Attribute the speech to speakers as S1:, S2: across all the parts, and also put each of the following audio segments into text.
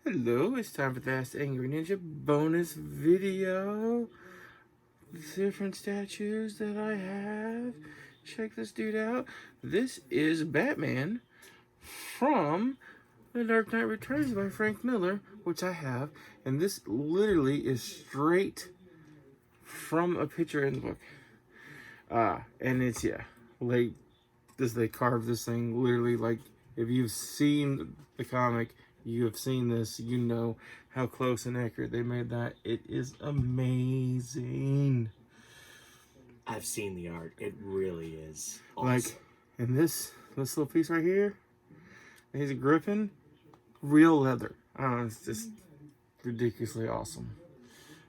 S1: Hello, it's time for the Ask the Angry Ninja bonus video. Different statues that I have. Check this dude out. This is Batman from The Dark Knight Returns by Frank Miller, which I have. And this literally is straight from a picture in the book. And it's, like, they carved this thing literally, like, if you've seen the comic, you have seen this, you know how close and accurate they made that. It is amazing.
S2: I've seen the art. It really is awesome.
S1: Like, and this little piece right here, he's gripping real leather. It's just ridiculously awesome.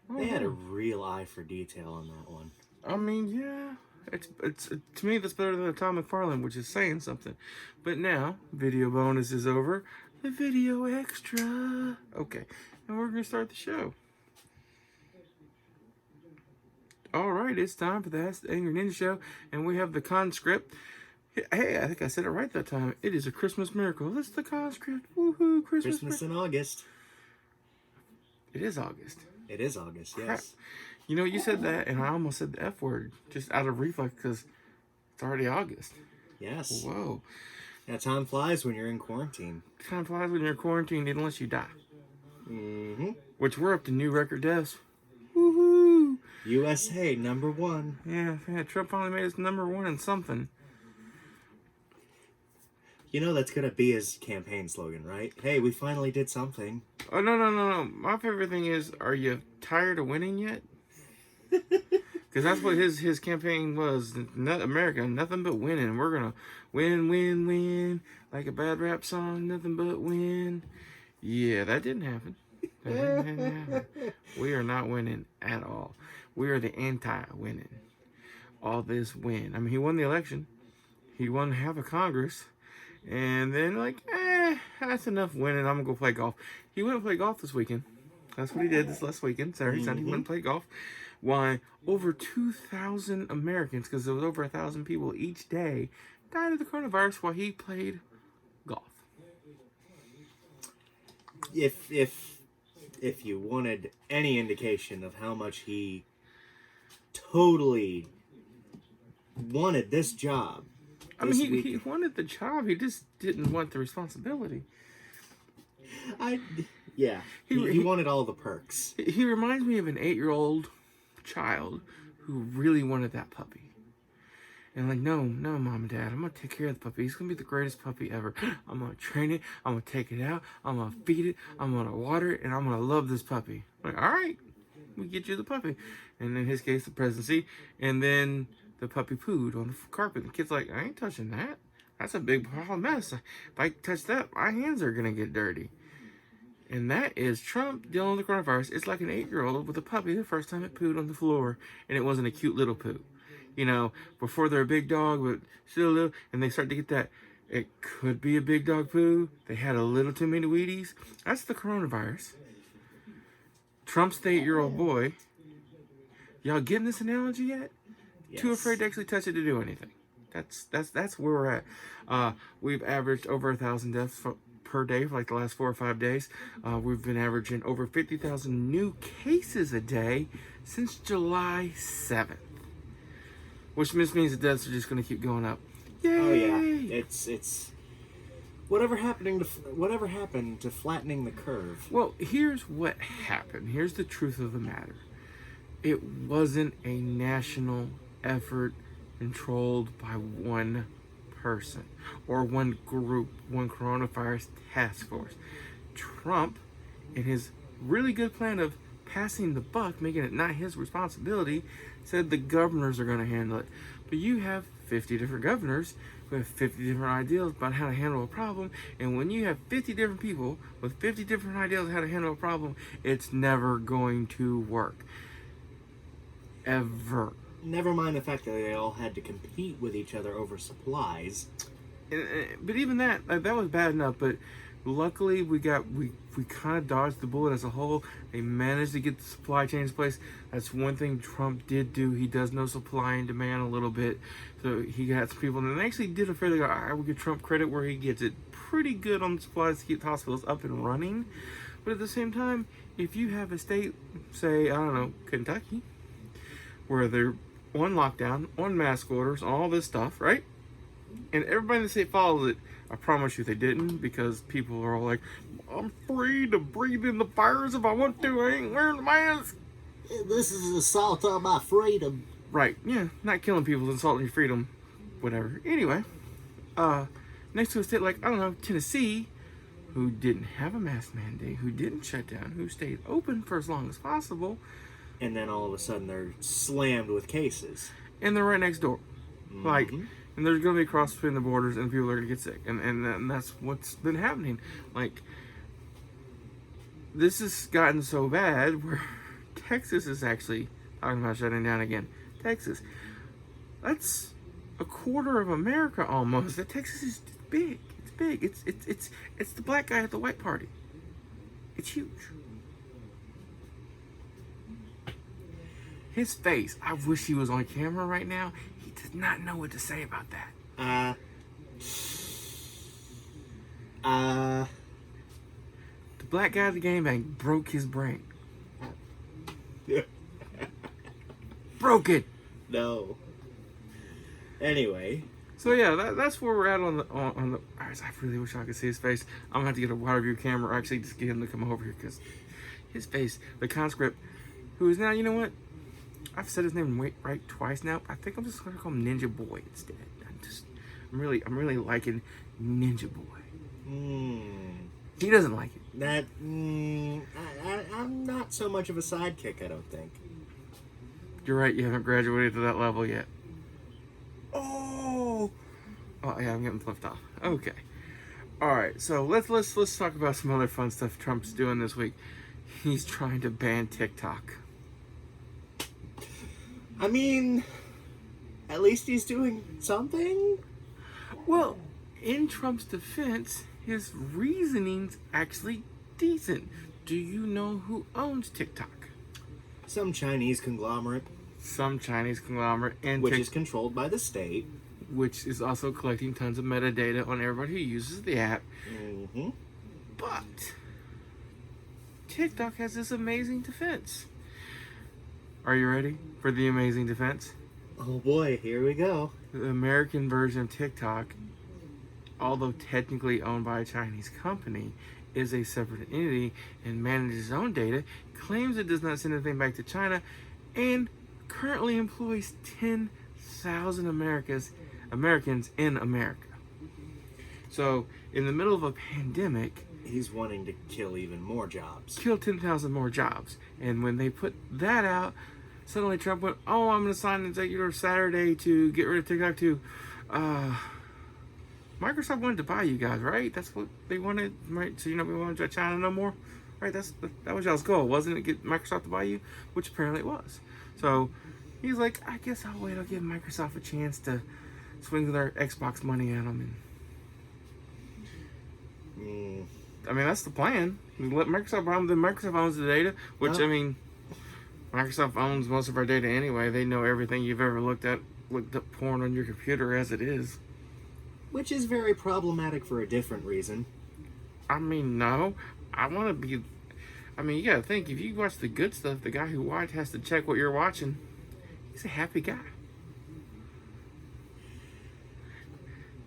S2: They had a real eye for detail on that one.
S1: I mean, yeah. It's to me, that's better than Tom McFarlane, which is saying something. But now, video bonus is over. The video extra. Okay, and we're going to start the show. Alright, it's time for the Ask the Angry Ninja Show, and we have the conscript. Hey, I think I said it right that time. It is a Christmas miracle. It's the conscript. Woohoo,
S2: Christmas in August.
S1: It is August.
S2: It is August, yes.
S1: Crap. You know, you said that, and I almost said the F word, just out of reflex, because it's already August.
S2: Yes.
S1: Whoa.
S2: Yeah, time flies when you're in quarantine.
S1: Time flies when you're quarantined unless you die.
S2: Mm-hmm.
S1: Which we're up to new record deaths. Woohoo!
S2: USA, #1.
S1: Yeah, Trump finally made us #1 in something.
S2: You know that's going to be his campaign slogan, right? Hey, we finally did something.
S1: Oh, no. My favorite thing is, are you tired of winning yet? Because that's what his campaign was. America, nothing but winning. We're going to win. Like a bad rap song, nothing but win. Yeah, that didn't happen. That didn't happen. We are not winning at all. We are the anti-winning. All this win. I mean, he won the election. He won half of Congress. And then, that's enough winning. I'm going to go play golf. He went and played golf this weekend. That's what he did this last weekend. Saturday, Sunday, he went and played golf. Why, over 2,000 Americans, because there was over 1,000 people each day, died of the coronavirus while he played golf.
S2: If you wanted any indication of how much he totally wanted this job,
S1: I mean, he wanted the job. He just didn't want the responsibility.
S2: He wanted all the perks.
S1: He reminds me of an 8-year-old child who really wanted that puppy. And like, no, Mom and Dad, I'm going to take care of the puppy. He's going to be the greatest puppy ever. I'm going to train it. I'm going to take it out. I'm going to feed it. I'm going to water it. And I'm going to love this puppy. Like, all right, we get you the puppy. And in his case, the presidency. And then the puppy pooed on the carpet. The kid's like, I ain't touching that. That's a big pile of mess. If I touch that, my hands are going to get dirty. And that is Trump dealing with the coronavirus. It's like an 8-year-old with a puppy the first time it pooed on the floor. And it wasn't a cute little poo. You know, before they're a big dog, but still little, and they start to get that, it could be a big dog poo. They had a little too many Wheaties. That's the coronavirus. Trump's the 8-year-old boy. Y'all getting this analogy yet? Yes. Too afraid to actually touch it to do anything. That's where we're at. We've averaged over 1,000 deaths per day for like the last 4 or 5 days. We've been averaging over 50,000 new cases a day since July 7th. Which means the deaths are just going to keep going up. Yay!
S2: Oh yeah, it's whatever happened to flattening the curve.
S1: Well, here's what happened. Here's the truth of the matter. It wasn't a national effort controlled by one person or one group, one coronavirus task force. Trump, in his really good plan of passing the buck, making it not his responsibility, said the governors are going to handle it. But you have 50 different governors who have 50 different ideas about how to handle a problem. And when you have 50 different people with 50 different ideas how to handle a problem, it's never going to work. Ever.
S2: Never mind the fact that they all had to compete with each other over supplies.
S1: But even that was bad enough. But Luckily, we kind of dodged the bullet as a whole. They managed to get the supply chain in place. That's one thing Trump did do. He does know supply and demand a little bit. So he got some people, and they actually did a fairly good. I would give Trump credit where he gets it pretty good on supplies to keep the hospitals up and running. But at the same time, if you have a state, say, I don't know, Kentucky, where they're on lockdown, on mask orders, all this stuff, right? And everybody in the state follows it. I promise you they didn't, because people are all like, I'm free to breathe in the virus if I want to. I ain't wearing the mask.
S2: This is an assault on my freedom.
S1: Right, yeah, not killing people, insulting your freedom, whatever. Anyway, next to a state like, I don't know, Tennessee, who didn't have a mask mandate, who didn't shut down, who stayed open for as long as possible.
S2: And then all of a sudden they're slammed with cases.
S1: And they're right next door. Like, and there's going to be a cross between the borders and people are going to get sick. And that's what's been happening. Like, this has gotten so bad where Texas is actually talking about shutting down again. Texas. That's a quarter of America almost. That Texas is big. It's big. It's the black guy at the white party. It's huge. His face. I wish he was on camera right now. He does not know what to say about that. The black guy at the game bang broke his brain. Broke it.
S2: No. Anyway.
S1: So yeah, that's where we're at on the. I really wish I could see his face. I'm gonna have to get a wide view camera, or actually just get him to come over here, because his face, the conscript, who is now, you know what? I've said his name right twice now. I think I'm just gonna call him Ninja Boy instead. I'm really liking Ninja Boy. He doesn't like it.
S2: That I'm not so much of a sidekick, I don't think.
S1: You're right. You haven't graduated to that level yet. Oh yeah, I'm getting flipped off. Okay. All right. So let's talk about some other fun stuff Trump's doing this week. He's trying to ban TikTok.
S2: I mean, at least he's doing something.
S1: Well, in Trump's defense, his reasoning's actually decent. Do you know who owns TikTok?
S2: Some Chinese conglomerate.
S1: Some Chinese conglomerate, and
S2: which is controlled by the state.
S1: Which is also collecting tons of metadata on everybody who uses the app. But TikTok has this amazing defense. Are you ready for the amazing defense?
S2: Oh boy, here we go.
S1: The American version of TikTok, although technically owned by a Chinese company, is a separate entity and manages its own data, claims it does not send anything back to China, and currently employs 10,000 Americans in America. So, in the middle of a pandemic,
S2: he's wanting to kill even more jobs.
S1: Kill 10,000 more jobs. And when they put that out, suddenly Trump went, oh, I'm going to sign an executive Saturday to get rid of TikTok to... Microsoft wanted to buy you guys, right? That's what they wanted, right? So, we wanted to China no more? Right? That was y'all's goal, wasn't it? Get Microsoft to buy you? Which apparently it was. So, he's like, I guess I'll wait. I'll give Microsoft a chance to swing their Xbox money at them. And I mean, that's the plan. Let Microsoft buy them. Then Microsoft owns the data, which, Microsoft owns most of our data anyway. They know everything you've ever looked up porn on your computer as it is.
S2: Which is very problematic for a different reason.
S1: I mean, no. I want to be... I mean, you gotta think, if you watch the good stuff, the guy who has to check what you're watching. He's a happy guy.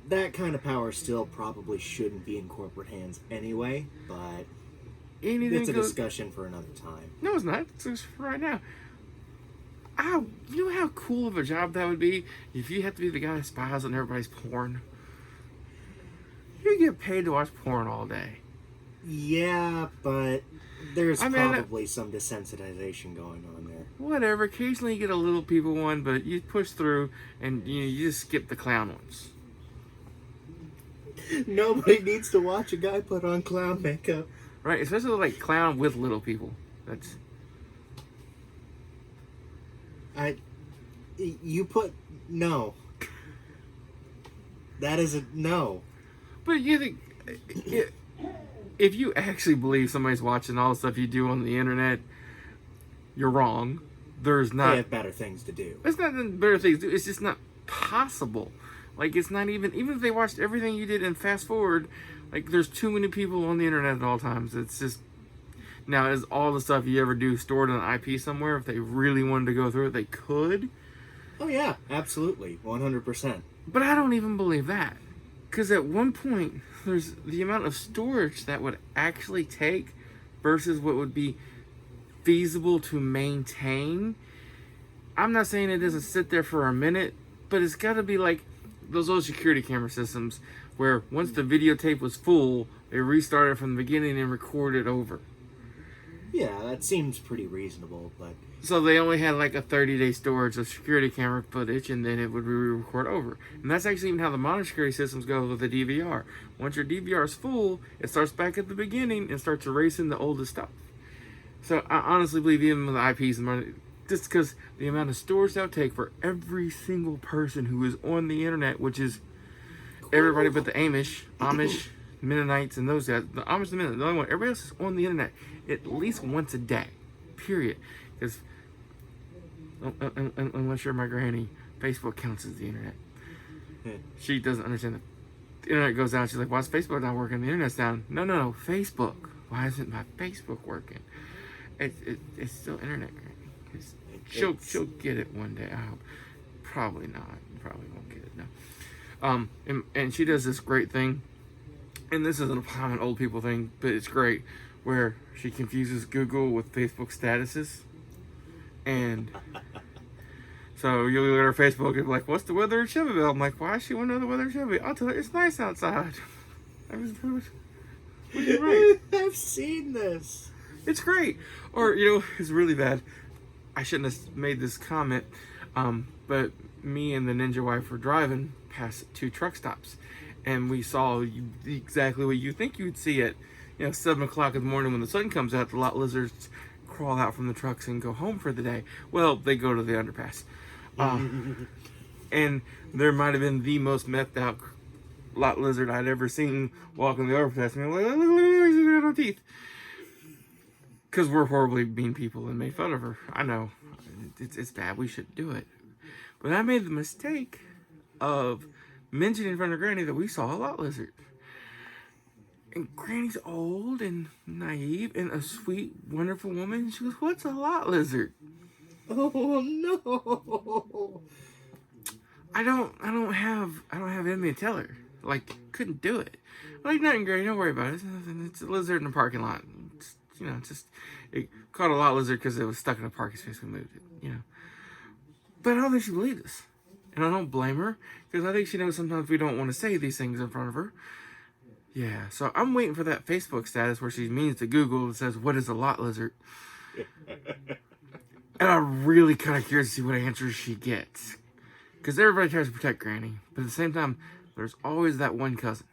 S2: That kind of power still probably shouldn't be in corporate hands anyway, but it's a discussion for another time.
S1: No, it's not. It's just for right now. You know how cool of a job that would be if you had to be the guy who spies on everybody's porn? You get paid to watch porn all day.
S2: Yeah, but there's probably some desensitization going on there.
S1: Whatever. Occasionally you get a little people one, but you push through and you just skip the clown ones.
S2: Nobody needs to watch a guy put on clown makeup.
S1: Right, especially like clown with little people. That's...
S2: No. That is a no.
S1: But you think... if you actually believe somebody's watching all the stuff you do on the internet, you're wrong. There's not.
S2: They have better things to do.
S1: It's not better things to do. It's just not possible. Like, it's not even if they watched everything you did and fast forward, like, there's too many people on the internet at all times. It's just, now, is all the stuff you ever do stored on an IP somewhere? If they really wanted to go through it, they could.
S2: Oh yeah, absolutely, 100%.
S1: But I don't even believe that. Because at one point, there's the amount of storage that would actually take versus what would be feasible to maintain. I'm not saying it doesn't sit there for a minute, but it's got to be like those old security camera systems where once the videotape was full, they restarted from the beginning and recorded over.
S2: Yeah, that seems pretty reasonable, but...
S1: So they only had like a 30-day storage of security camera footage, and then it would re-record over. And that's actually even how the modern security systems go with the DVR. Once your DVR is full, it starts back at the beginning and starts erasing the oldest stuff. So I honestly believe even with the IPs and money, just because the amount of storage that would take for every single person who is on the internet, which is everybody but the Amish, Mennonites, and those guys. The Amish and Mennonites, the only one. Everybody else is on the internet at least once a day, period. Because unless you're my granny, Facebook counts as the internet. She doesn't understand that. The internet goes down. She's like, "Why's Facebook not working? The internet's down." No, Facebook. Why isn't my Facebook working? It's still internet, granny. She'll get it one day. I hope. Probably not. Probably won't get it. No. And she does this great thing, and this isn't a common old people thing, but it's great, where she confuses Google with Facebook statuses, and so you'll look at her Facebook and be like, "What's the weather in Shelbyville?" I'm like, "Why does she want to know the weather in Shelbyville?" I'll tell her it's nice outside. Right.
S2: I've seen this.
S1: It's great. Or, it's really bad. I shouldn't have made this comment, but me and the ninja wife were driving past 2 truck stops, and we saw exactly what you think you'd see at 7 o'clock in the morning when the sun comes out. The lot lizards crawl out from the trucks and go home for the day. Well, they go to the underpass. And there might have been the most methed out lot lizard I'd ever seen walking the overpass. And I'm like, look, she's got no teeth. Because we're horribly mean people and made fun of her. I know. It's bad. We shouldn't do it. But I made the mistake of mentioning in front of Granny that we saw a lot lizard. And Granny's old and naive and a sweet, wonderful woman. She goes, "What's a lot lizard?"
S2: Oh no!
S1: I don't have it in me to tell her. Like, couldn't do it. I'm like, nothing, Granny. Don't worry about it. It's nothing. It's a lizard in a parking lot. It caught a lot lizard because it was stuck in a parking space. We moved it. But I don't think she believed us, and I don't blame her because I think she knows sometimes we don't want to say these things in front of her. Yeah, so I'm waiting for that Facebook status where she means to Google and says, "What is a lot lizard?" And I'm really kind of curious to see what answers she gets. Because everybody tries to protect Granny, but at the same time, there's always that one cousin.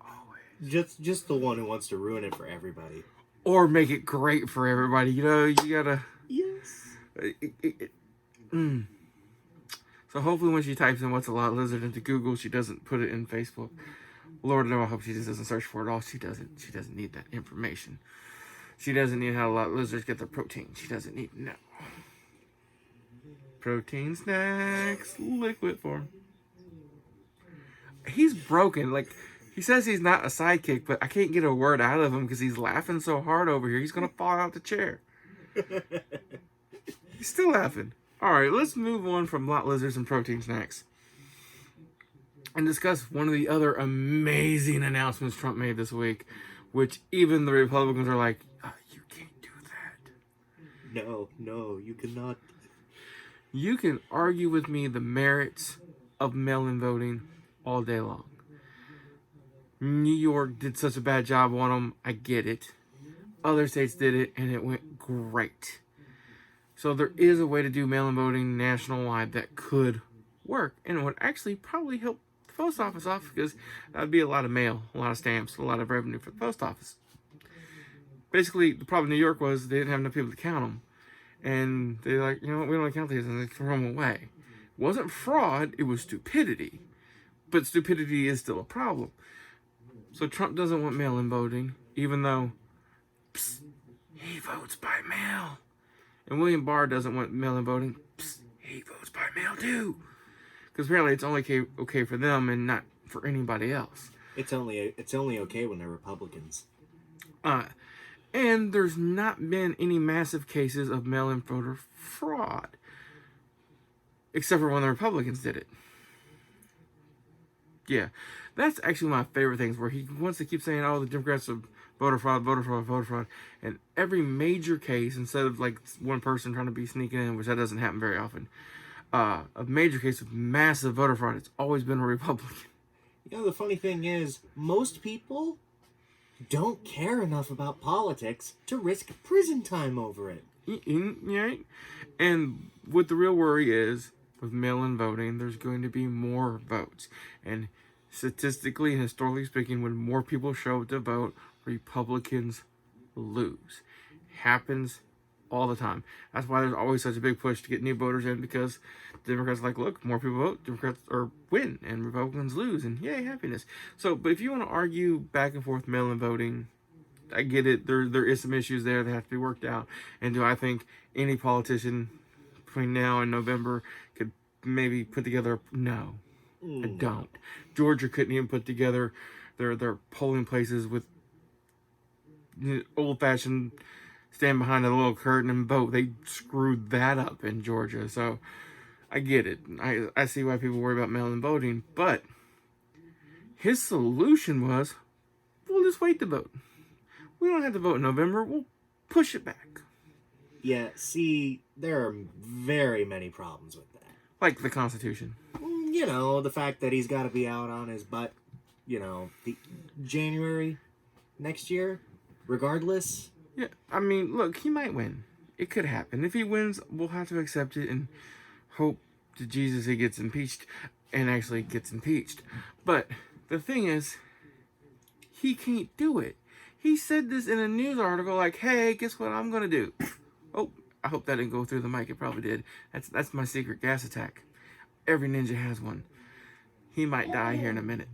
S1: Always.
S2: Just the one who wants to ruin it for everybody.
S1: Or make it great for everybody. You gotta...
S2: Yes.
S1: So hopefully when she types in "what's a lot lizard" into Google, she doesn't put it in Facebook. Lord no, I hope she just doesn't search for it all. She doesn't need that information. She doesn't need how a lot of lizards get their protein. She doesn't need to know. Protein snacks, liquid form. He's broken. Like, he says he's not a sidekick, but I can't get a word out of him because he's laughing so hard over here. He's gonna fall out the chair. He's still laughing. All right, let's move on from lot lizards and protein snacks and discuss one of the other amazing announcements Trump made this week, which even the Republicans are like, "You can't do that."
S2: No, you cannot.
S1: You can argue with me the merits of mail-in voting all day long. New York did such a bad job on them. I get it. Other states did it, and it went great. So there is a way to do mail-in voting nationwide that could work, and it would actually probably help the post office off because that would be a lot of mail, a lot of stamps, a lot of revenue for the post office. Basically, the problem in New York was they didn't have enough people to count them. And they're like, we don't want to count these, and they throw them away. It wasn't fraud, it was stupidity. But stupidity is still a problem. So Trump doesn't want mail-in voting, even though he votes by mail. And William Barr doesn't want mail-in voting. He votes by mail too. Because apparently it's only okay for them and not for anybody else.
S2: It's only okay when they're Republicans.
S1: And there's not been any massive cases of mail-in voter fraud. Except for when the Republicans did it. Yeah. That's actually my favorite things, where he wants to keep saying, oh, the Democrats are voter fraud, voter fraud, voter fraud. And every major case, instead of like one person trying to be sneaking in, which that doesn't happen very often, a major case of massive voter fraud, it's always been a Republican.
S2: You know, the funny thing is, most people don't care enough about politics to risk prison time over it.
S1: Right? And what the real worry is, with mail-in voting, there's going to be more votes. And statistically and historically speaking, when more people show up to vote, Republicans lose. Happens all the time. That's why there's always such a big push to get new voters in, because Democrats are like, look, more people vote, Democrats win, and Republicans lose, and yay, happiness. So, but if you want to argue back and forth mail-in voting, I get it. There is some issues there that have to be worked out. And do I think any politician between now and November could maybe put together? No, I don't. Georgia couldn't even put together their polling places with old-fashioned stand behind a little curtain and vote. They screwed that up in Georgia. So I get it. I see why people worry about mail-in voting. But his solution was, we'll just wait to vote. We don't have to vote in November. We'll push it back.
S2: Yeah, see, there are very many problems with that.
S1: Like the Constitution.
S2: You know, the fact that he's got to be out on his butt, you know, the January next year, regardless.
S1: Yeah, I mean, look, he might win. It could happen. If he wins, we'll have to accept it and hope to Jesus he gets impeached and actually gets impeached. But the thing is, he can't do it. He said this in a news article like, hey, guess what I'm going to do? Oh, I hope that didn't go through the mic. It probably did. That's my secret gas attack. Every ninja has one. He might die here in a minute.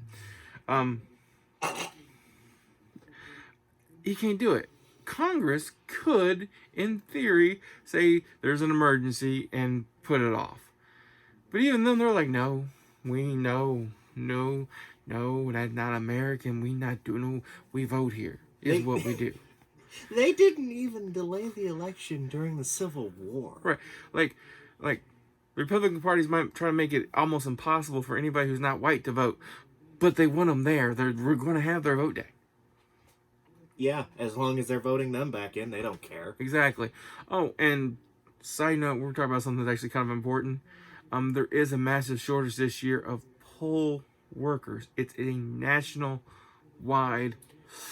S1: He can't do it. Congress could, in theory, say there's an emergency and put it off. But even then, they're like, no, that's not American. We not do no. We vote here. Is what we do.
S2: They didn't even delay the election during the Civil War.
S1: Right. Like the Republican parties might try to make it almost impossible for anybody who's not white to vote, but they want them there. We're going to have their vote day.
S2: Yeah, as long as they're voting them back in, they don't care.
S1: Exactly. Oh, and side note, we're talking about something that's actually kind of important. There is a massive shortage this year of poll workers. It's a national-wide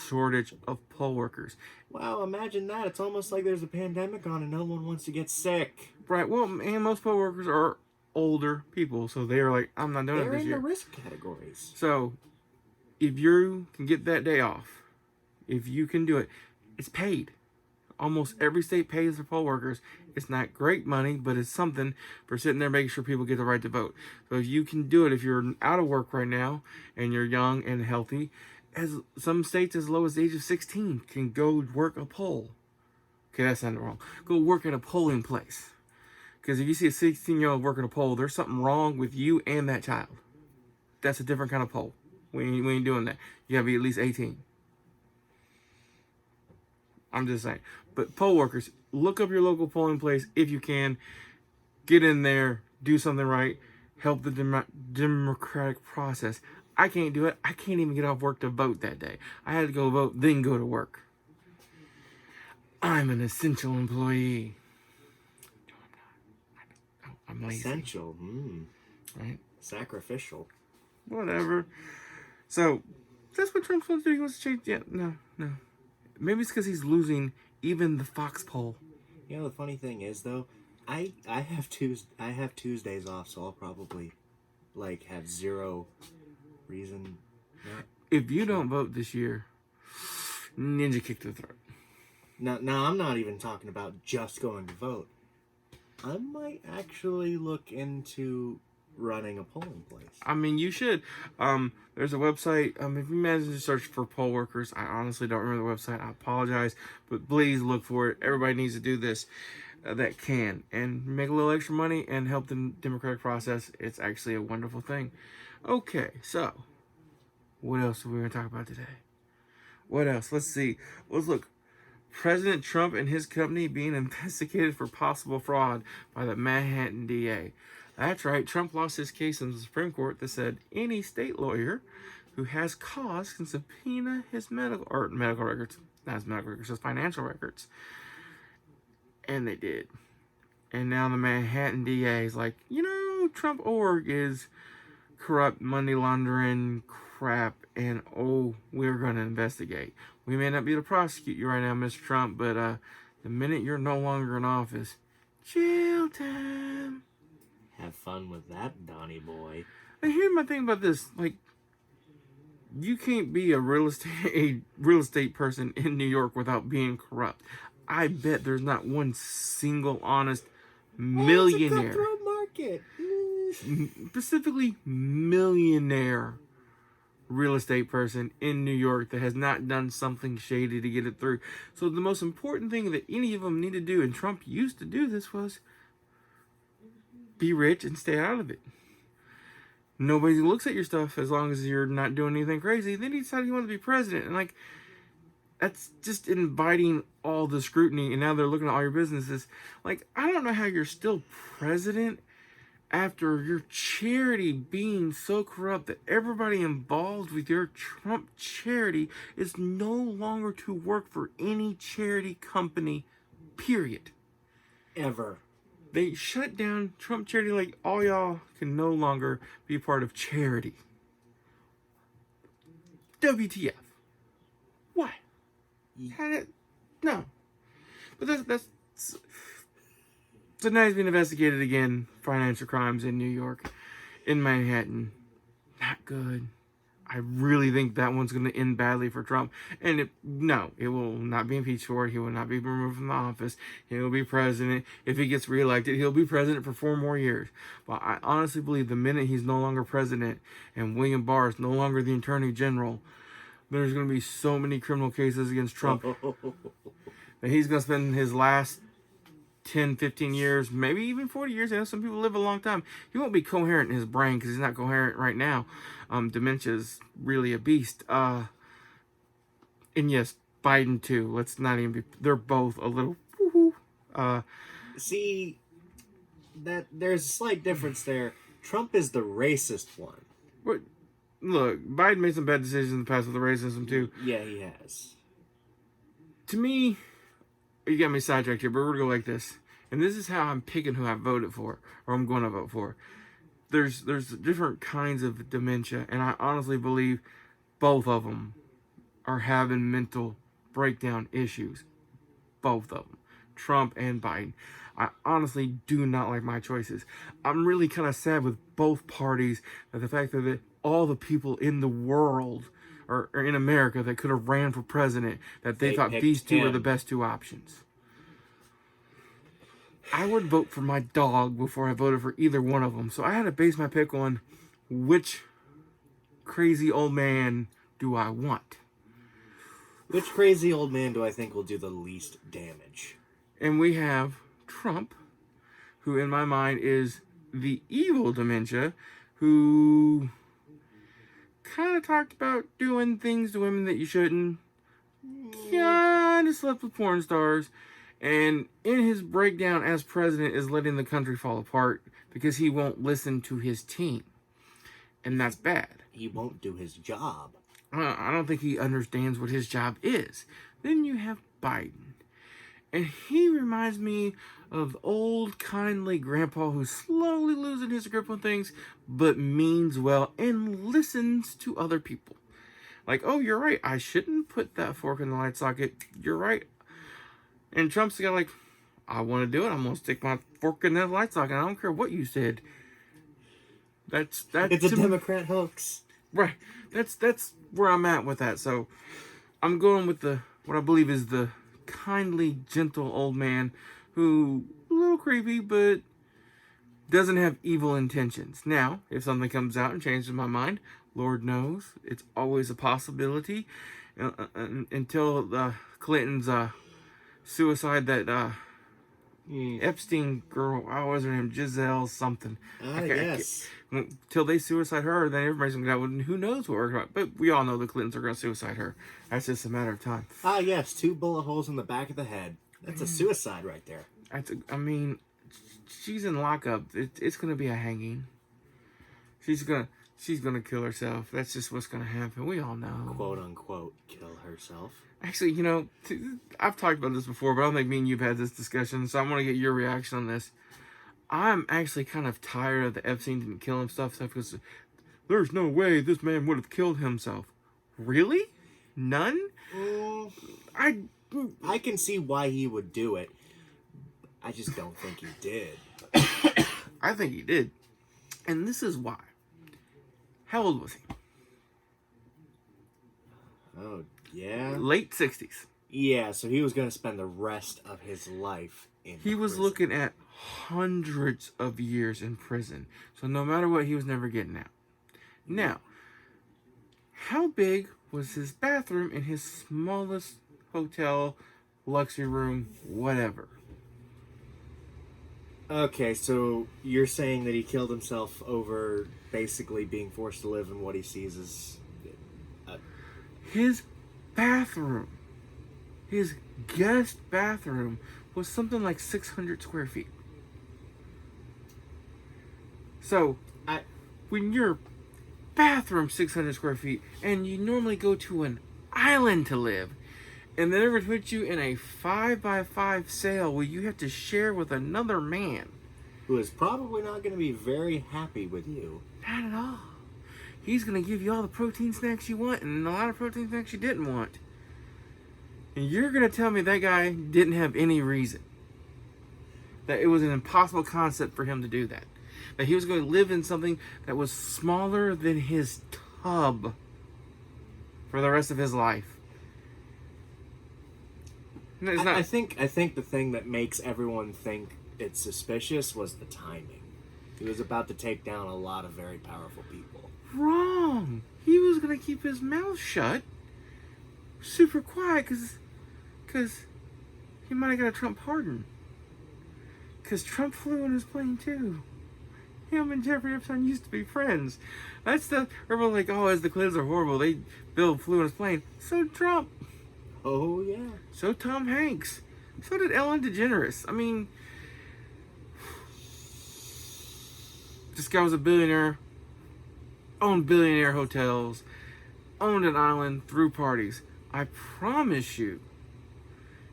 S1: shortage of poll workers.
S2: Wow, imagine that. It's almost like there's a pandemic on and no one wants to get sick.
S1: Right, well, and most poll workers are older people, so they're like, I'm not doing it this year.
S2: They're in the risk categories.
S1: So, if you can get that day off, if you can do it, it's paid. Almost every state pays for poll workers. It's not great money, but it's something for sitting there making sure people get the right to vote. So if you can do it, if you're out of work right now and you're young and healthy, as some states as low as the age of 16 can go work a poll. Okay, that's not wrong. Go work at a polling place. Because if you see a 16-year-old working a poll, there's something wrong with you and that child. That's a different kind of poll. We ain't doing that. You gotta be at least 18. I'm just saying. But poll workers, look up your local polling place if you can. Get in there, do something right, help the democratic process. I can't do it. I can't even get off work to vote that day. I had to go vote, then go to work. I'm an essential employee. No, I'm not. I'm lazy.
S2: Essential.
S1: Right?
S2: Sacrificial.
S1: Whatever. So, that's what Trump's supposed to do. He wants to change. Yeah, no. Maybe it's because he's losing even the Fox poll.
S2: You know, the funny thing is, though, I have Tuesdays off, so I'll probably, have zero reason.
S1: If you don't vote this year, ninja kick to the throat.
S2: Now, I'm not even talking about just going to vote. I might actually look into running a polling place.
S1: I mean, you should. There's a website. If you manage to search for poll workers, I honestly don't remember the website. I apologize, but please look for it. Everybody needs to do this that can and make a little extra money and help the democratic process. It's actually a wonderful thing. Okay, so what else are we going to talk about today? What else? Let's see. Let's look. President Trump and his company being investigated for possible fraud by the Manhattan DA. That's right, Trump lost his case in the Supreme Court that said any state lawyer who has cause can subpoena his medical records, not his medical records, his financial records. And they did. And now the Manhattan DA is like, Trump org is corrupt money laundering crap, and we're going to investigate. We may not be able to prosecute you right now, Mr. Trump, but the minute you're no longer in office, jail time.
S2: Have fun with that, Donnie boy.
S1: And here's my thing about this: like, you can't be a real estate person in New York without being corrupt. I bet there's not one single honest millionaire.
S2: It's a cutthroat market.
S1: Specifically millionaire real estate person in New York that has not done something shady to get it through. So the most important thing that any of them need to do, and Trump used to do this, was be rich and stay out of it. Nobody looks at your stuff as long as you're not doing anything crazy. Then he decided he wanted to be president, and that's just inviting all the scrutiny, and now they're looking at all your businesses. I don't know how you're still president after your charity being so corrupt that everybody involved with your Trump charity is no longer to work for any charity company, period.
S2: Ever.
S1: They shut down Trump charity, all y'all can no longer be part of charity. WTF. Why? No. But that's so now he's being investigated again. Financial crimes in New York, in Manhattan. Not good. I really think that one's going to end badly for Trump. And it will not be impeached for it. He will not be removed from the office. He will be president. If he gets reelected, he'll be president for 4 more years. But I honestly believe the minute he's no longer president and William Barr is no longer the attorney general, there's going to be so many criminal cases against Trump that he's going to spend his last 10, 15 years, maybe even 40 years. I know some people live a long time. He won't be coherent in his brain because he's not coherent right now. Dementia is really a beast. And yes, Biden too. Let's not even be. They're both a little.
S2: See, that there's a slight difference there. Trump is the racist one.
S1: But look, Biden made some bad decisions in the past with the racism too.
S2: Yeah, he has.
S1: To me, you got me sidetracked here, but we're going to go like this. And this is how I'm picking who I voted for, or I'm going to vote for. There's different kinds of dementia, and I honestly believe both of them are having mental breakdown issues. Both of them. Trump and Biden. I honestly do not like my choices. I'm really kind of sad with both parties that the fact that all the people in the world or in America that could have ran for president, that they thought these two were the best 2 options. I would vote for my dog before I voted for either one of them. So I had to base my pick on which crazy old man do I want.
S2: Which crazy old man do I think will do the least damage?
S1: And we have Trump, who in my mind is the evil dementia, who kind of talked about doing things to women that you shouldn't. Kind of slept with porn stars. And in his breakdown as president is letting the country fall apart because he won't listen to his team. And that's bad.
S2: He won't do his job.
S1: I don't think he understands what his job is. Then you have Biden. And he reminds me of old, kindly grandpa who's slowly losing his grip on things, but means well and listens to other people. Oh, you're right. I shouldn't put that fork in the light socket. You're right. And Trump's the guy I want to do it. I'm going to stick my fork in that light socket. I don't care what you said. That's
S2: It's a Democrat hoax.
S1: Right. That's where I'm at with that. So I'm going with what I believe is the kindly, gentle old man who a little creepy, but doesn't have evil intentions. Now, if something comes out and changes my mind, Lord knows, it's always a possibility. Until Clinton's suicide, that Epstein girl, I was her name, Giselle something.
S2: Yes.
S1: Till they suicide her, then everybody's gonna go, who knows what we're going to. But we all know the Clintons are gonna suicide her. That's just a matter of time.
S2: Yes, 2 bullet holes in the back of the head. That's a suicide right there.
S1: I mean, she's in lockup. It's gonna be a hanging. She's gonna kill herself. That's just what's gonna happen. We all know.
S2: Quote unquote, kill herself.
S1: Actually, you know, I've talked about this before, but I don't think me and you've had this discussion, so I want to get your reaction on this. I'm actually kind of tired of the Epstein didn't kill himself stuff because there's no way this man would have killed himself. Really? None?
S2: I can see why he would do it. I just don't think he did.
S1: I think he did. And this is why. How old was he?
S2: Oh, yeah?
S1: Late 60s.
S2: Yeah, so he was going to spend the rest of his life in
S1: He was
S2: prison.
S1: looking at hundreds of years in prison. So no matter what, he was never getting out. Now, how big was his bathroom in his smallest hotel, luxury room, whatever?
S2: Okay, so you're saying that he killed himself over basically being forced to live in what he sees as...
S1: His bathroom, his guest bathroom, was something like 600 square feet. So, when your bathroom 600 square feet, and you normally go to an island to live, and then they're going to put you in a 5x5 cell where you have to share with another man.
S2: Who is probably not going to be very happy with you.
S1: Not at all. He's going to give you all the protein snacks you want and a lot of protein snacks you didn't want. And you're going to tell me that guy didn't have any reason. That it was an impossible concept for him to do that. That he was going to live in something that was smaller than his tub for the rest of his life.
S2: I think the thing that makes everyone think it's suspicious was the timing. He was about to take down a lot of very powerful people.
S1: Wrong. He was going to keep his mouth shut. Super quiet because he might have got a Trump pardon. Because Trump flew in his plane too. Him and Jeffrey Epstein used to be friends. That's the... Everyone's like, oh, as the Clintons are horrible. Bill flew in his plane. So did Trump.
S2: Oh, yeah.
S1: So Tom Hanks. So did Ellen DeGeneres. I mean... This guy was a billionaire. Owned billionaire hotels. Owned an island. Threw parties. I promise you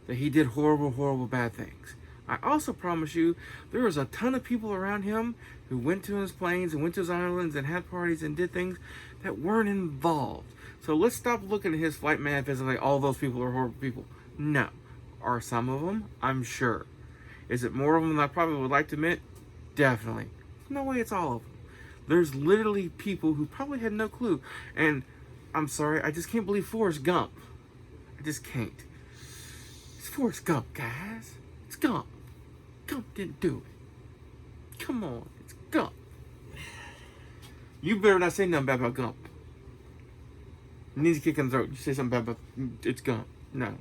S1: that he did horrible, horrible bad things. I also promise you there was a ton of people around him who went to his planes and went to his islands and had parties and did things that weren't involved. So let's stop looking at his flight manifest and like all those people are horrible people. No. Are some of them? I'm sure. Is it more of them than I probably would like to admit? Definitely. No way it's all of them. There's literally people who probably had no clue. And I'm sorry, I just can't believe Forrest Gump. I just can't. It's Forrest Gump, guys. It's Gump. Gump didn't do it. Come on, it's Gump. You better not say nothing bad about Gump. You need to kick in the throat. You say something bad about it's Gump. No.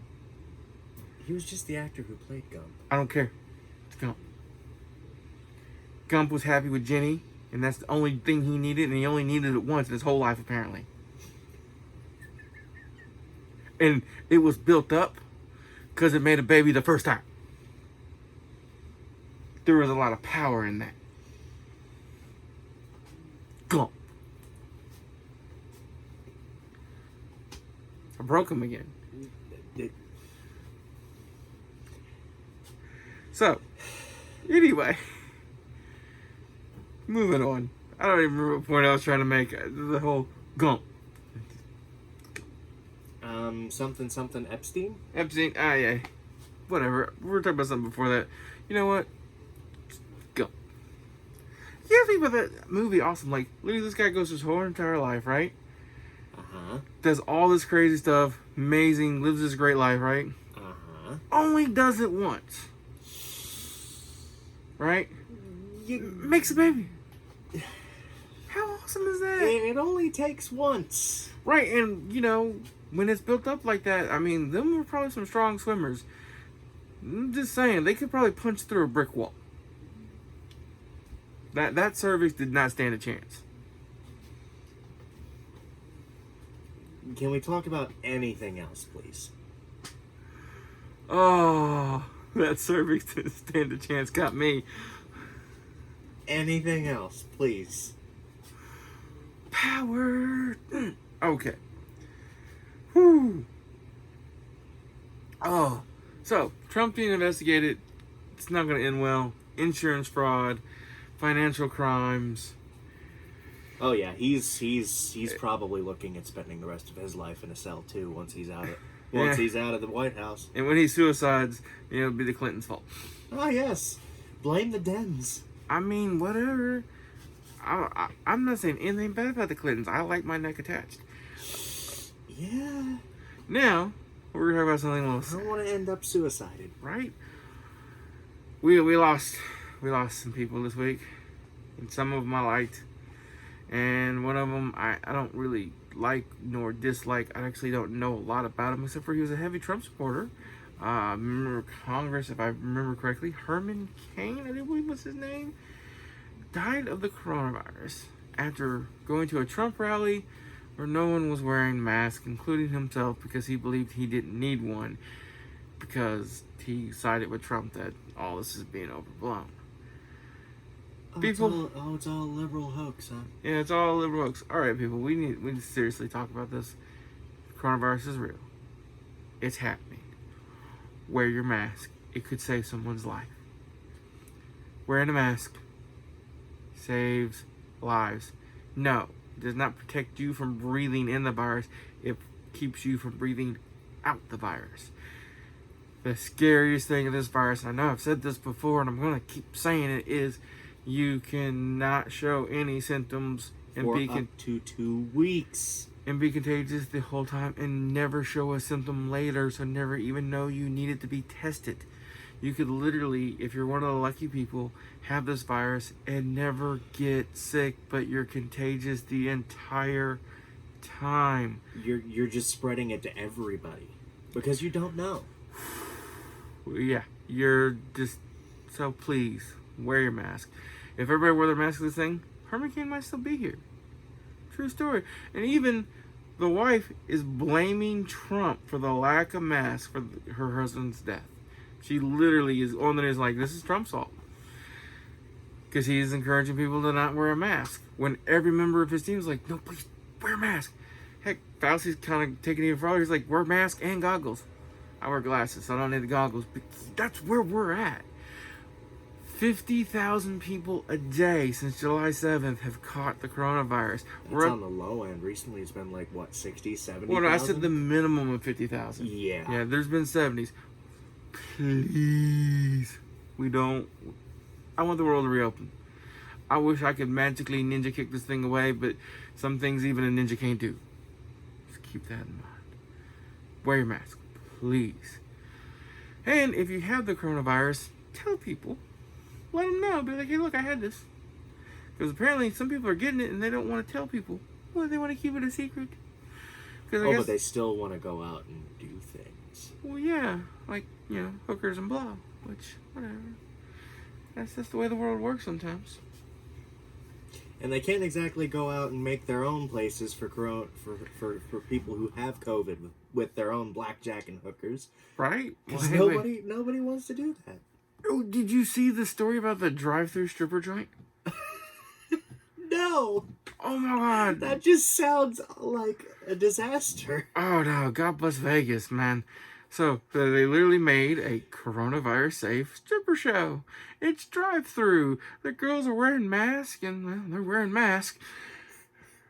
S2: He was just the actor who played Gump.
S1: I don't care. It's Gump. Gump was happy with Jenny, and that's the only thing he needed, and he only needed it once in his whole life, apparently. And it was built up because it made a baby the first time. There was a lot of power in that. Gump. I broke him again. So, anyway. Moving on. I don't even remember what point I was trying to make. The whole Gump.
S2: Something Epstein?
S1: Epstein, yeah. Whatever. We were talking about something before that. You know what? Gump. You ever think about that movie? Awesome. Like, literally this guy goes his whole entire life, right?
S2: Uh-huh.
S1: Does all this crazy stuff. Amazing. Lives this great life, right?
S2: Uh-huh.
S1: Only does it once. Right? makes a baby. How awesome is that?
S2: And it only takes once.
S1: Right, and, when it's built up like that, I mean, them were probably some strong swimmers. I'm just saying, they could probably punch through a brick wall. That cervix did not stand a chance.
S2: Can we talk about anything else, please?
S1: Oh, that cervix didn't stand a chance. Got me.
S2: Anything else, please?
S1: Power. Okay. Whew. Oh, so Trump being investigated. It's not going to end well. Insurance fraud, financial crimes.
S2: Oh yeah, he's probably looking at spending the rest of his life in a cell too once he's out of the White House.
S1: And when he suicides, it'll be the Clintons' fault.
S2: Oh yes, blame the Dems.
S1: I mean, whatever. I'm not saying anything bad about the Clintons. I like my neck attached.
S2: Yeah.
S1: Now, we're talking about something else.
S2: I don't want to end up suicided.
S1: Right? We lost some people this week, and some of them I liked, and one of them I don't really like nor dislike. I actually don't know a lot about him except for he was a heavy Trump supporter. Member of Congress, if I remember correctly, Herman Cain, I believe was his name, died of the coronavirus after going to a Trump rally where no one was wearing masks, including himself, because he believed he didn't need one because he sided with Trump that all this is being overblown.
S2: It's all a liberal hoax, huh?
S1: Yeah, it's all a liberal hoax. All right, people, we need to seriously talk about this. Coronavirus is real. It's happening. Wear your mask. It could save someone's life. Wearing a mask saves lives. No, it does not protect you from breathing in the virus. It keeps you from breathing out the virus. The scariest thing of this virus, I know I've said this before and I'm going to keep saying it, is you cannot show any symptoms and
S2: for up to 2 weeks.
S1: And be contagious the whole time and never show a symptom later, so never even know you needed to be tested. You could literally, if you're one of the lucky people, have this virus and never get sick, but you're contagious the entire time.
S2: You're just spreading it to everybody because you don't know.
S1: Yeah, you're just, so please wear your mask. If everybody wore their mask to this thing, Herman Cain might still be here. True story. And even the wife is blaming Trump for the lack of masks for her husband's death. She literally is on the news like, this is Trump's fault. Because he's encouraging people to not wear a mask. When every member of his team is like, no, please, wear a mask. Heck, Fauci's kind of taking it even further. He's like, wear mask and goggles. I wear glasses, so I don't need the goggles. But that's where we're at. 50,000 people a day since July 7th have caught the coronavirus.
S2: That's on the low end. Recently it's been like, what, 60, 70,000?
S1: Well, no, I said the minimum of 50,000.
S2: Yeah.
S1: Yeah, there's been 70s. Please. I want the world to reopen. I wish I could magically ninja kick this thing away, but some things even a ninja can't do. Just keep that in mind. Wear your mask, please. And if you have the coronavirus, tell people. Let them know. Be like, hey, look, I had this. Because apparently some people are getting it and they don't want to tell people. Well, they want to keep it a secret.
S2: But they still want to go out and do things.
S1: Well, yeah. Like, hookers and blah. Which, whatever. That's just the way the world works sometimes.
S2: And they can't exactly go out and make their own places for people who have COVID with their own blackjack and hookers.
S1: Right?
S2: Because nobody wants to do that.
S1: Oh, did you see the story about the drive-through stripper joint?
S2: No.
S1: Oh my God.
S2: That just sounds like a disaster.
S1: Oh no, God bless Vegas, man. So they literally made a coronavirus-safe stripper show. It's drive-through. The girls are wearing masks, and well, they're wearing masks.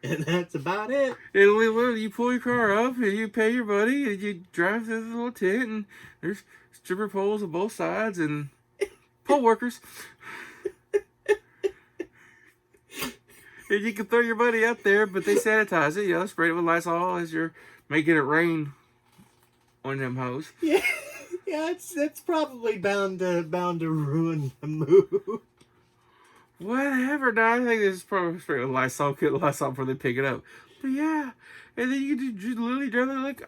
S2: And that's about it.
S1: And literally, you pull your car up, and you pay your buddy, and you drive through this little tent, and there's stripper poles on both sides, and pole workers. And you can throw your buddy out there, but they sanitize it, spray it with Lysol as you're making it rain on them hoes.
S2: Yeah, that's probably bound to ruin the mood.
S1: whatever. No, I think this is probably straight with Lysol, get Lysol before they pick it up. But yeah, and then you can just literally drive there like,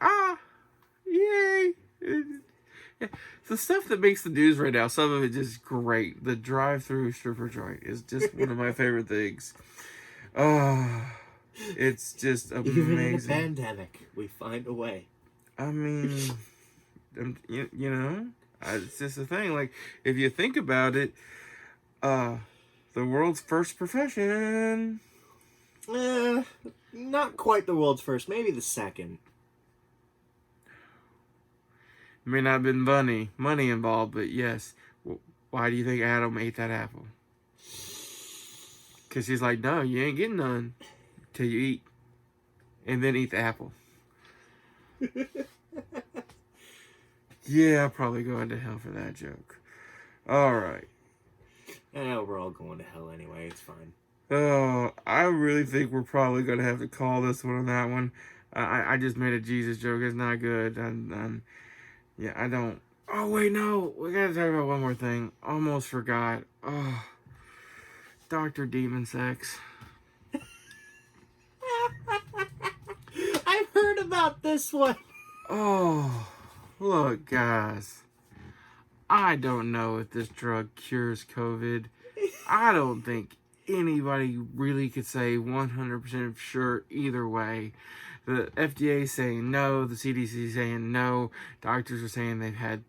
S1: yay. Yeah. The stuff that makes the news right now, some of it just great. The drive-through stripper joint is just one of my favorite things. Oh, it's just amazing.
S2: Even in a pandemic, we find a way.
S1: I mean, you know, it's just a thing. Like, if you think about it, the world's first profession.
S2: Not quite the world's first, maybe the second.
S1: May not have been money involved, but yes. Why do you think Adam ate that apple? Because he's like, no, you ain't getting none till you eat. And then eat the apple. Yeah, I'll probably go into hell for that joke. Alright.
S2: We're all going to hell anyway, it's fine.
S1: Oh, I really think we're probably going to have to call this one on that one. I just made a Jesus joke. It's not good. Yeah, I don't. Oh, wait, no. We got to talk about one more thing. Almost forgot. Oh, Dr. Demon Sex.
S2: I've heard about this one.
S1: Oh, look, guys. I don't know if this drug cures COVID. I don't think anybody really could say 100% sure either way. The FDA saying no, the CDC saying no, doctors are saying they've had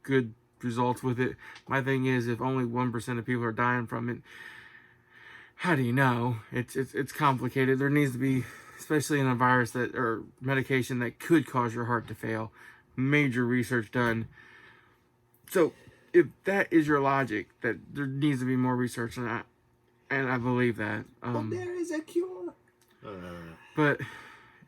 S1: good results with it. My thing is, if only 1% of people are dying from it, how do you know? It's complicated. There needs to be, especially in a virus that or medication that could cause your heart to fail, major research done. So if that is your logic, that there needs to be more research on that, and I believe that.
S2: But there is a cure.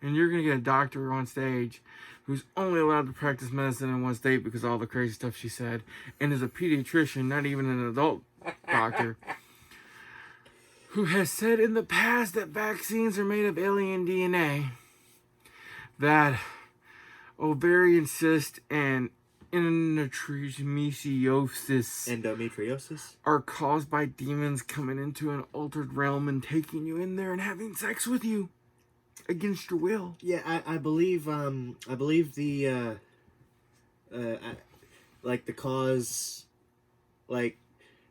S1: And you're going to get a doctor on stage who's only allowed to practice medicine in one state because of all the crazy stuff she said, and is a pediatrician, not even an adult doctor, who has said in the past that vaccines are made of alien DNA, that ovarian cyst and endometriosis are caused by demons coming into an altered realm and taking you in there and having sex with you. Against your will.
S2: Yeah, I believe the like the cause, like,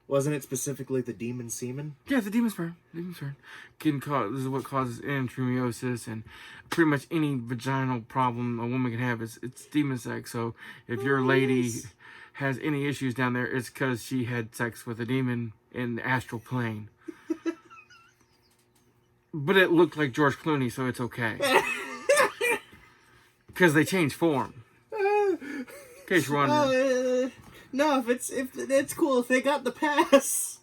S2: wasn't it specifically the demon semen?
S1: Yeah, the demon sperm. Can cause, this is what causes endometriosis, and pretty much any vaginal problem a woman can have it's demon sex. So if your lady has any issues down there, it's because she had sex with a demon in the astral plane. But it looked like George Clooney, so it's okay. Because they changed form. In case you're wondering.
S2: No, if it's cool if they got the pass.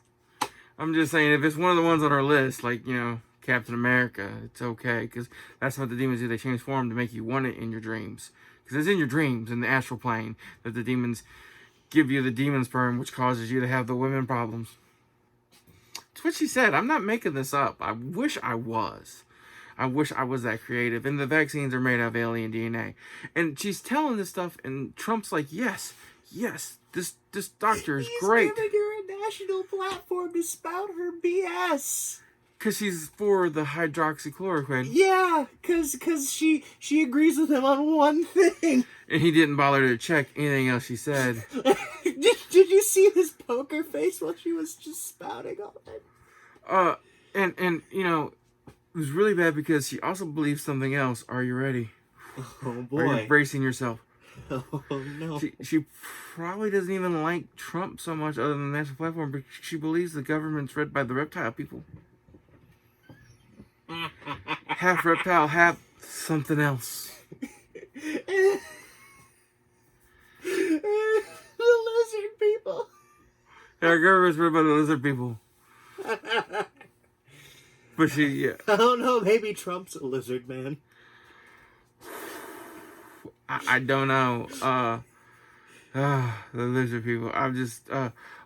S1: I'm just saying, if it's one of the ones on our list, like, you know, Captain America, it's okay. Because that's what the demons do. They change form to make you want it in your dreams. Because it's in your dreams, in the astral plane, that the demons give you the demon sperm, which causes you to have the women problems. It's what she said. I'm not making this up. I wish I was. I wish I was that creative. And the vaccines are made out of alien DNA. And she's telling this stuff, and Trump's like, yes, this doctor is great.
S2: He's giving her a national platform to spout her BS.
S1: Because she's for the hydroxychloroquine.
S2: Yeah, because she agrees with him on one thing.
S1: And he didn't bother to check anything else she said.
S2: Did you see his poker face while she was just spouting on it?
S1: And you know, it was really bad because she also believes something else. Are you ready?
S2: Oh boy.
S1: Are you bracing yourself?
S2: Oh no.
S1: She probably doesn't even like Trump so much other than the national platform, but she believes the government's run by the reptile people. Half reptile, half something else.
S2: The lizard people.
S1: Our government's run by the lizard people. But yeah.
S2: I don't know, maybe Trump's a lizard man.
S1: I don't know. The lizard people. I'm just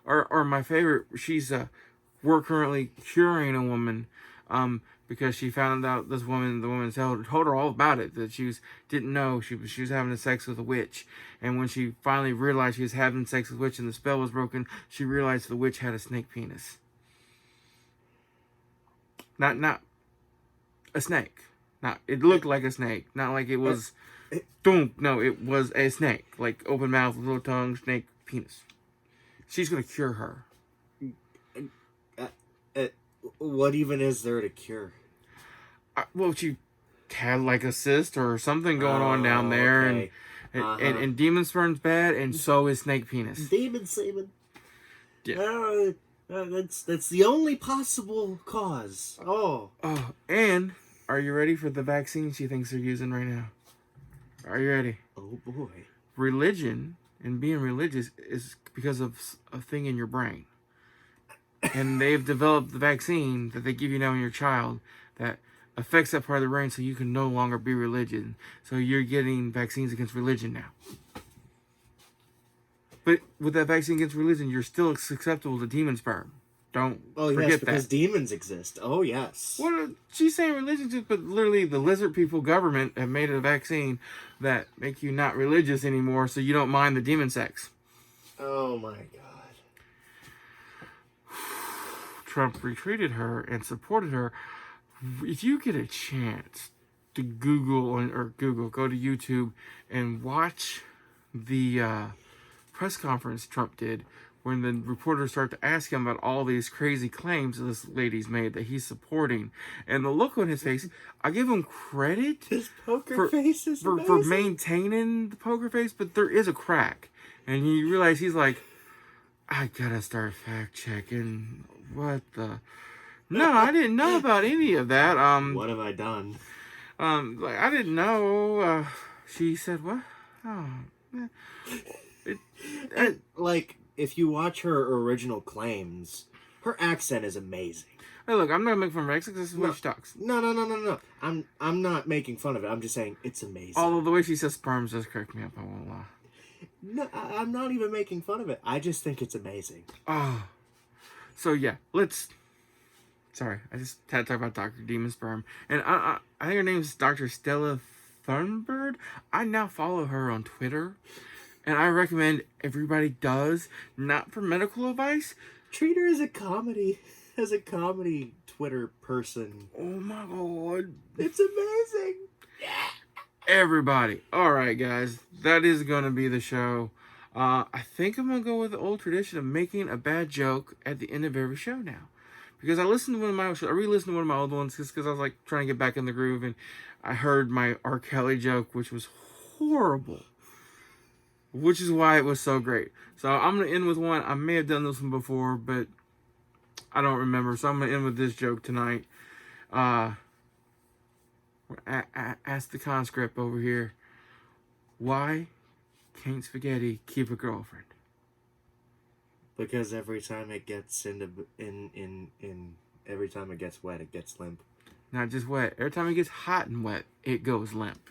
S1: or my favorite. We're currently curing a woman, because she found out the woman told her all about it, that didn't know she was having sex with a witch, and when she finally realized she was having sex with a witch and the spell was broken, she realized the witch had a snake penis. Not a snake. Not it looked like a snake. Not like it was. Don't no, it was a snake. Like open mouth, little tongue, snake, penis. She's gonna cure her.
S2: What even is there to cure?
S1: Well, she had like a cyst or something going on down there,
S2: Okay.
S1: and demon sperm's bad, and so is snake penis.
S2: Demon semen.
S1: Yeah.
S2: That's the only possible cause. Oh.
S1: Oh, and are you ready for the vaccine she thinks they're using right now? Are you ready?
S2: Oh boy.
S1: Religion and being religious is because of a thing in your brain. And they've developed the vaccine that they give you now in your child that affects that part of the brain so you can no longer be religious. So you're getting vaccines against religion now. But with that vaccine against religion, you're still susceptible to demon sperm. Don't forget
S2: yes, because
S1: that.
S2: demons exist. Oh, yes.
S1: Well, she's saying religion, but literally the lizard people government have made a vaccine that make you not religious anymore so you don't mind the demon sex.
S2: Oh, my God.
S1: Trump retreated her and supported her. If you get a chance to go to YouTube and watch the press conference Trump did when the reporters start to ask him about all these crazy claims this lady's made that he's supporting. And the look on his face, I give him credit
S2: His poker face is
S1: for
S2: amazing.
S1: maintaining the poker face, but there is a crack. And he realized he's like, I gotta start fact checking. What the? No, I didn't know about any of that.
S2: What have I done?
S1: Like I didn't know. She said what? Oh,
S2: And, like, if you watch her original claims, her accent is amazing.
S1: Hey, look, I'm not making fun of Mexico. This is the way she talks.
S2: No. I'm not making fun of it. I'm just saying it's amazing.
S1: Although the way she says sperms does crack me up. I won't lie.
S2: No, I'm not even making fun of it. I just think it's amazing.
S1: Oh, so yeah, Sorry, I just had to talk about Dr. Demon Sperm, and I think her name is Dr. Stella Thunberg. I now follow her on Twitter, and I recommend everybody does, not for medical advice.
S2: Treat her as a comedy Twitter person.
S1: Oh my god,
S2: It's amazing.
S1: everybody! All right, guys, that is gonna be the show. I think I'm gonna go with the old tradition of making a bad joke at the end of every show now. Because I re-listened to one of my old ones just because I was like trying to get back in the groove, and I heard my R. Kelly joke, which was horrible, which is why it was so great. So I'm gonna end with one. I may have done this one before, but I don't remember. So I'm gonna end with this joke tonight. Ask the conscript over here, why can't spaghetti keep a girlfriend?
S2: Because every time it gets every time it gets wet, it gets limp.
S1: Not just wet. Every time it gets hot and wet, it goes limp.